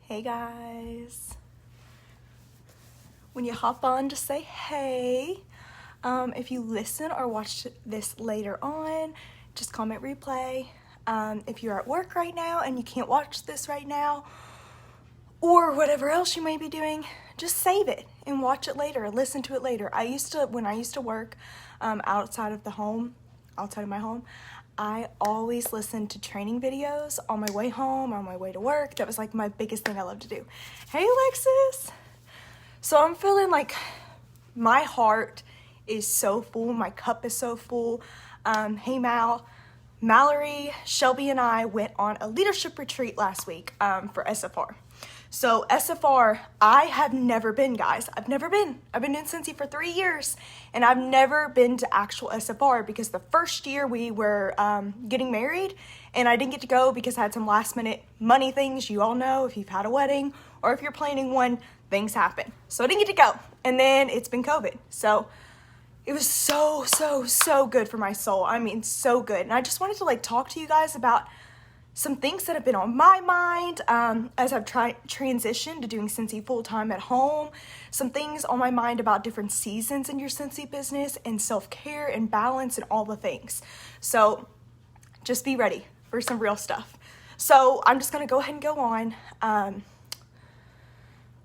Hey guys. When you hop on, just say hey. If you listen or watch this later on, just comment replay. If you're at work right now and you can't watch this right now, or whatever else you may be doing, just save it and watch it later, listen to it later. When I used to work outside of my home, I always listened to training videos on my way home, on my way to work. That was like my biggest thing I love to do. Hey, Alexis. So I'm feeling like my heart is so full. My cup is so full. Hey, Mallory, Shelby, and I went on a leadership retreat last week for SFR. So SFR, I have never been, guys. I've been in Scentsy for 3 years, and I've never been to actual SFR because the first year we were getting married, and I didn't get to go because I had some last minute money things. You all know if you've had a wedding or if you're planning one, things happen. So I didn't get to go, and then it's been COVID. So it was so good for my soul. I mean, so good. And I just wanted to talk to you guys about some things that have been on my mind as I've transitioned to doing Scentsy full-time at home. Some things on my mind about different seasons in your Scentsy business and self-care and balance and all the things. So just be ready for some real stuff. So I'm just going to go ahead and go on.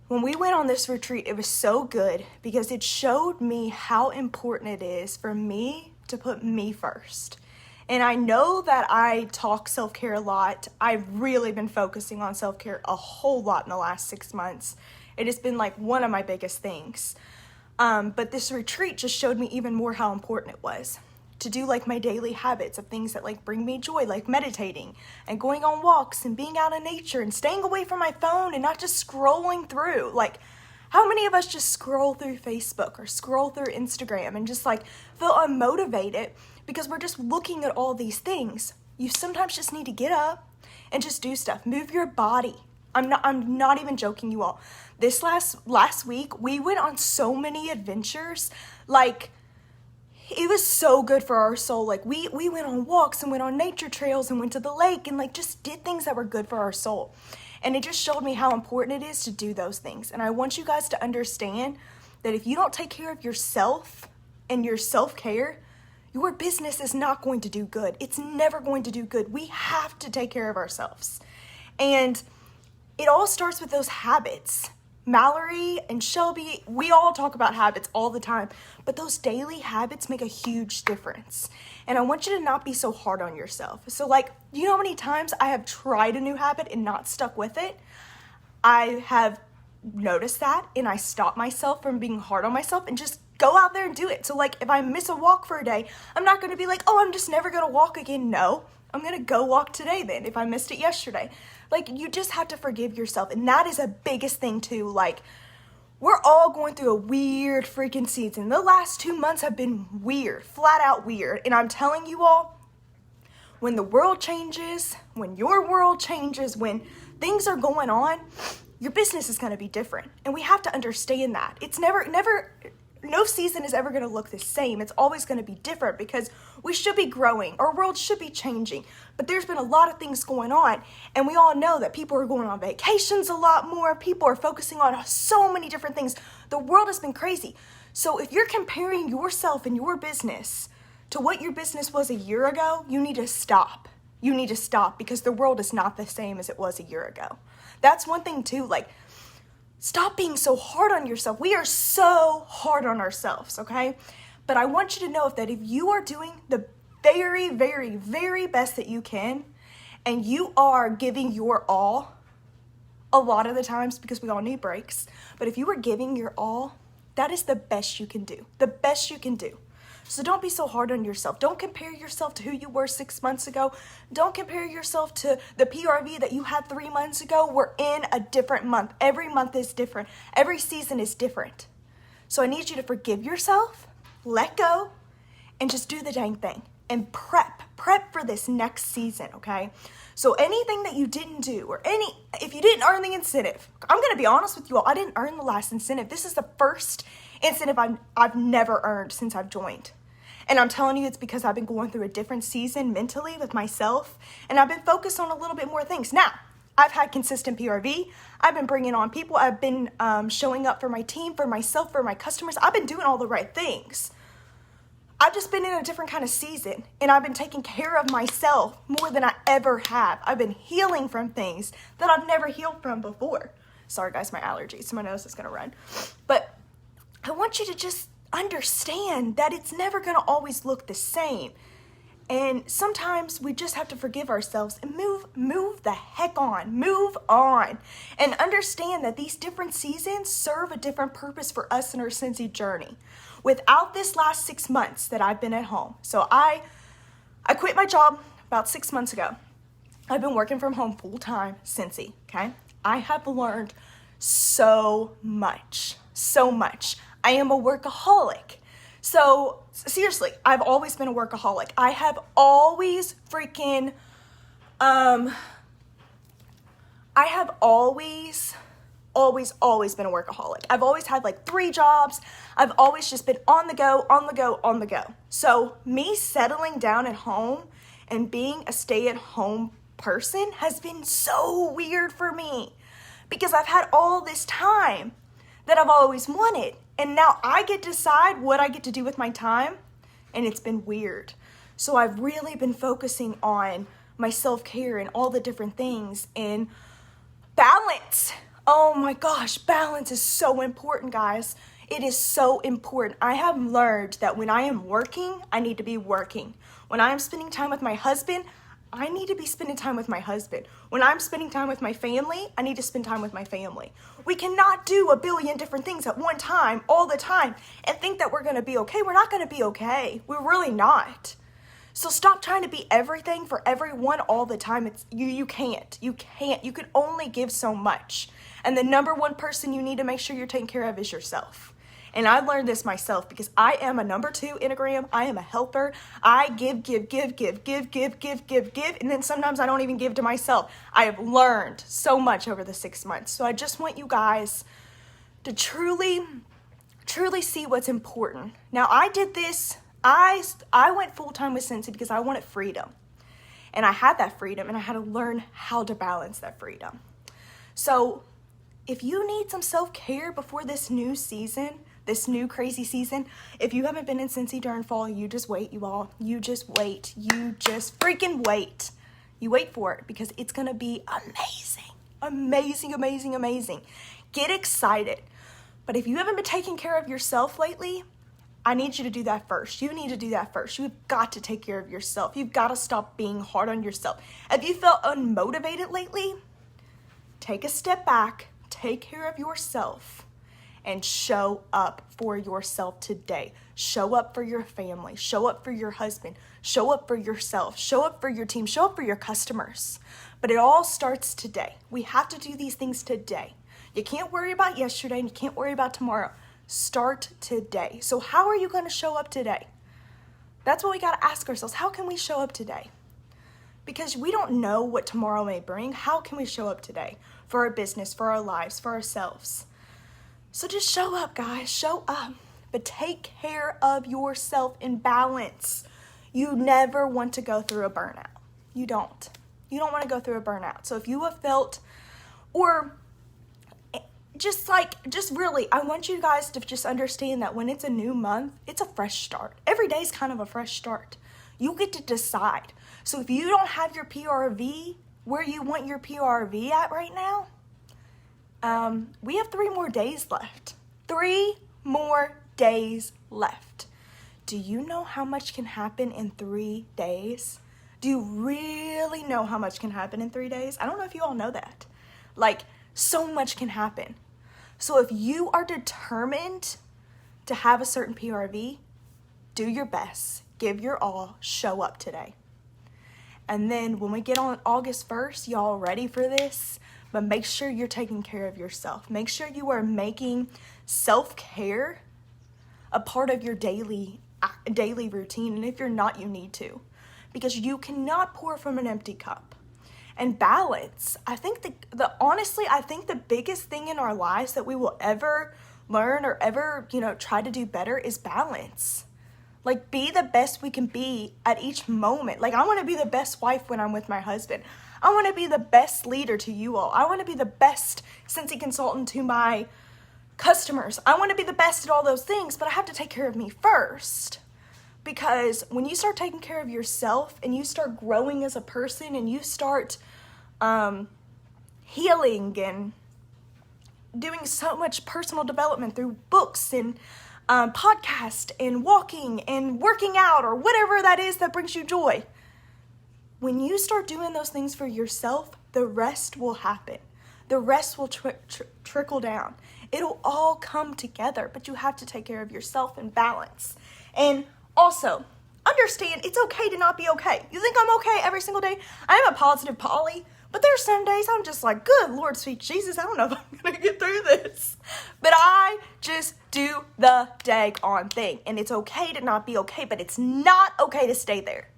When we went on this retreat, it was so good because it showed me how important it is for me to put me first. And I know that I talk self-care a lot. I've really been focusing on self-care a whole lot in the last 6 months. It has been one of my biggest things. But this retreat just showed me even more how important it was to do my daily habits of things that bring me joy, like meditating and going on walks and being out in nature and staying away from my phone and not just scrolling through. How many of us just scroll through Facebook or scroll through Instagram and just feel unmotivated because we're just looking at all these things? You sometimes just need to get up and just do stuff. Move your body. I'm not even joking, you all. This last week, we went on so many adventures. It was so good for our soul. We went on walks and went on nature trails and went to the lake and just did things that were good for our soul. And it just showed me how important it is to do those things. And I want you guys to understand that if you don't take care of yourself and your self-care, your business is not going to do good. It's never going to do good. We have to take care of ourselves. And it all starts with those habits. Mallory and Shelby, we all talk about habits all the time, but those daily habits make a huge difference. And I want you to not be so hard on yourself. So you know how many times I have tried a new habit and not stuck with it? I have noticed that, and I stop myself from being hard on myself and just go out there and do it. So if I miss a walk for a day, I'm not going to be I'm just never going to walk again. No, I'm going to go walk today then if I missed it yesterday. You just have to forgive yourself. And that is a biggest thing too. We're all going through a weird freaking season. The last 2 months have been weird, flat out weird. And I'm telling you all, when the world changes, when your world changes, when things are going on, your business is going to be different. And we have to understand that. It's no season is ever going to look the same. It's always going to be different because we should be growing. Our world should be changing. But there's been a lot of things going on. And we all know that people are going on vacations a lot more. People are focusing on so many different things. The world has been crazy. So if you're comparing yourself and your business to what your business was a year ago, you need to stop. You need to stop because the world is not the same as it was a year ago. That's one thing too. Stop being so hard on yourself. We are so hard on ourselves, okay? But I want you to know that if you are doing the very, very, very best that you can, and you are giving your all, a lot of the times, because we all need breaks, but if you are giving your all, that is the best you can do. The best you can do. So don't be so hard on yourself. Don't compare yourself to who you were 6 months ago. Don't compare yourself to the PRV that you had 3 months ago. We're in a different month. Every month is different. Every season is different. So I need you to forgive yourself, let go, and just do the dang thing. And prep for this next season, okay? So anything that you didn't do, if you didn't earn the incentive, I'm going to be honest with you all, I didn't earn the last incentive. This is the first incentive I've never earned since I've joined. And I'm telling you, it's because I've been going through a different season mentally with myself, and I've been focused on a little bit more things. Now, I've had consistent PRV. I've been bringing on people. I've been showing up for my team, for myself, for my customers. I've been doing all the right things. I've just been in a different kind of season, and I've been taking care of myself more than I ever have. I've been healing from things that I've never healed from before. Sorry guys, my allergies, so my nose is gonna run. But I want you to just understand that it's never gonna always look the same. And sometimes we just have to forgive ourselves and move the heck on, move on, and understand that these different seasons serve a different purpose for us in our Scentsy journey. Without this last 6 months that I've been at home, so I quit my job about 6 months ago. I've been working from home full time, Scentsy, okay? I have learned so much, so much. I am a workaholic. So seriously, I've always been a workaholic. I have always freaking, I have always been a workaholic. I've always had like 3 jobs. I've always just been on the go, on the go, on the go. So me settling down at home and being a stay-at-home person has been so weird for me because I've had all this time that I've always wanted. And now I get to decide what I get to do with my time, and it's been weird. So I've really been focusing on my self-care and all the different things and balance. Oh my gosh, balance is so important, guys. It is so important. I have learned that when I am working, I need to be working. When I am spending time with my husband, I need to be spending time with my husband. When I'm spending time with my family, I need to spend time with my family. We cannot do a billion different things at one time, all the time, and think that we're gonna be okay. We're not gonna be okay. We're really not. So stop trying to be everything for everyone all the time. You can't. You can only give so much. And the number one person you need to make sure you're taking care of is yourself. And I learned this myself because I am a number 2 Enneagram. I am a helper. I give, and then sometimes I don't even give to myself. I have learned so much over the 6 months. So I just want you guys to truly see what's important. Now I did this, I went full-time with Scentsy because I wanted freedom. And I had that freedom and I had to learn how to balance that freedom. So if you need some self-care before this new season, this new crazy season, if you haven't been in Scentsy during fall, you just wait, you all. You just wait. You just freaking wait. You wait for it because it's going to be amazing. Amazing, amazing, amazing. Get excited. But if you haven't been taking care of yourself lately, I need you to do that first. You need to do that first. You've got to take care of yourself. You've got to stop being hard on yourself. If you felt unmotivated lately, take a step back, take care of yourself, and show up for yourself today. Show up for your family. Show up for your husband. Show up for yourself. Show up for your team. Show up for your customers. But it all starts today. We have to do these things today. You can't worry about yesterday and you can't worry about tomorrow. Start today. So how are you going to show up today? That's what we got to ask ourselves. How can we show up today? Because we don't know what tomorrow may bring. How can we show up today for our business, for our lives, for ourselves? So just show up, guys. Show up. But take care of yourself in balance. You never want to go through a burnout. You don't. You don't want to go through a burnout. So if you have felt, or just really, I want you guys to just understand that when it's a new month, it's a fresh start. Every day is kind of a fresh start. You get to decide. So if you don't have your PRV where you want your PRV at right now, we have 3 more days left. 3 more days left. Do you know how much can happen in 3 days? Do you really know how much can happen in 3 days? I don't know if you all know that. Like, so much can happen. So if you are determined to have a certain PRV, do your best, give your all, show up today. And then when we get on August 1st, y'all ready for this? But make sure you're taking care of yourself. Make sure you are making self-care a part of your daily routine. And if you're not, you need to. Because you cannot pour from an empty cup. And balance, I think honestly, I think the biggest thing in our lives that we will ever learn or ever, try to do better is balance. Like, be the best we can be at each moment. Like, I want to be the best wife when I'm with my husband. I want to be the best leader to you all. I want to be the best Scentsy consultant to my customers. I want to be the best at all those things, but I have to take care of me first. Because when you start taking care of yourself and you start growing as a person and you start healing and doing so much personal development through books and podcast and walking and working out or whatever that is that brings you joy. When you start doing those things for yourself, the rest will happen. The rest will trickle down. It'll all come together, but you have to take care of yourself and balance. And also, understand it's okay to not be okay. You think I'm okay every single day? I am a positive Polly, but there's some days I'm just like, good Lord, sweet Jesus, I don't know if I'm going to get through this. But I just do the daggone thing. And it's okay to not be okay, but it's not okay to stay there.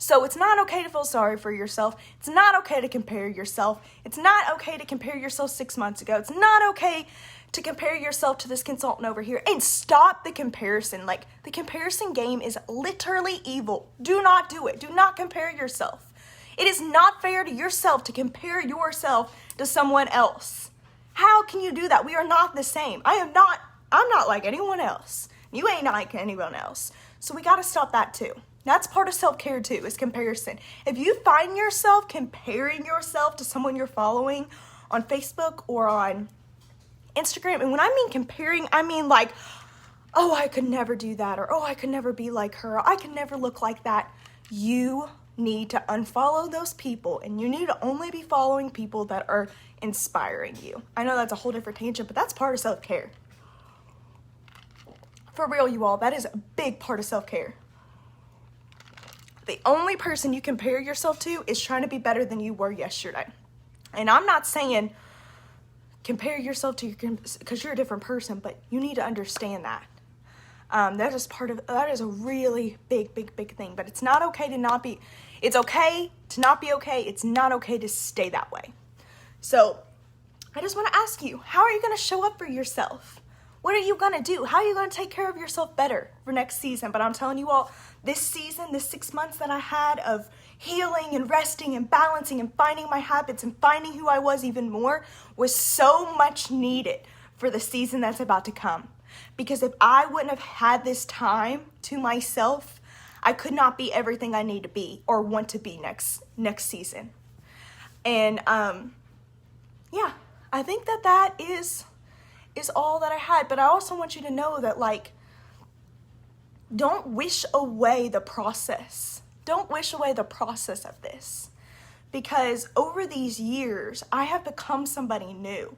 So it's not okay to feel sorry for yourself. It's not okay to compare yourself. It's not okay to compare yourself 6 months ago. It's not okay to compare yourself to this consultant over here. And stop the comparison. Like, the comparison game is literally evil. Do not do it. Do not compare yourself. It is not fair to yourself to compare yourself to someone else. How can you do that? We are not the same. I'm not like anyone else. You ain't like anyone else. So we got to stop that too. That's part of self-care too, is comparison. If you find yourself comparing yourself to someone you're following on Facebook or on Instagram, and when I mean comparing, I mean like, oh, I could never do that, or oh, I could never be like her, or I could never look like that. You need to unfollow those people, and you need to only be following people that are inspiring you. I know that's a whole different tangent, but that's part of self-care. For real, you all, that is a big part of self-care. The only person you compare yourself to is trying to be better than you were yesterday. And I'm not saying compare yourself to because you're a different person, but you need to understand that. That is a really big thing. But it's not okay to not be, it's okay to not be okay. It's not okay to stay that way. So I just want to ask you, how are you going to show up for yourself? What are you going to do? How are you going to take care of yourself better for next season? But I'm telling you all, this season, this 6 months that I had of healing and resting and balancing and finding my habits and finding who I was even more was so much needed for the season that's about to come. Because if I wouldn't have had this time to myself, I could not be everything I need to be or want to be next season. And yeah, I think that is all that I had. But I also want you to know that, like, don't wish away the process. Don't wish away the process of this. Because over these years, I have become somebody new.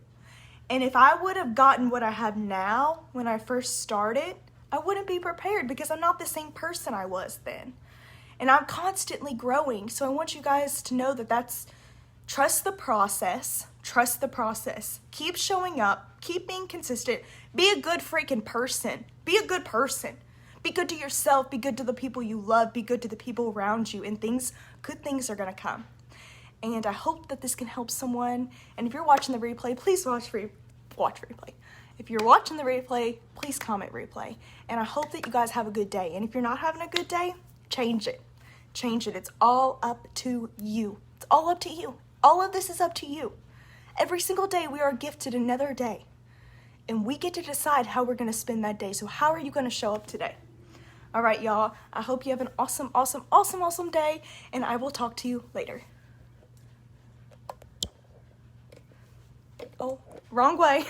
And if I would have gotten what I have now when I first started, I wouldn't be prepared because I'm not the same person I was then. And I'm constantly growing. So I want you guys to know that's trust the process. Trust the process. Keep showing up. Keep being consistent. Be a good freaking person. Be a good person. Be good to yourself. Be good to the people you love. Be good to the people around you. And good things are going to come. And I hope that this can help someone. And if you're watching the replay, please watch replay. If you're watching the replay, please comment replay. And I hope that you guys have a good day. And if you're not having a good day, change it. Change it. It's all up to you. It's all up to you. All of this is up to you. Every single day we are gifted another day. And we get to decide how we're going to spend that day. So how are you going to show up today? All right, y'all. I hope you have an awesome day. And I will talk to you later. Oh, wrong way.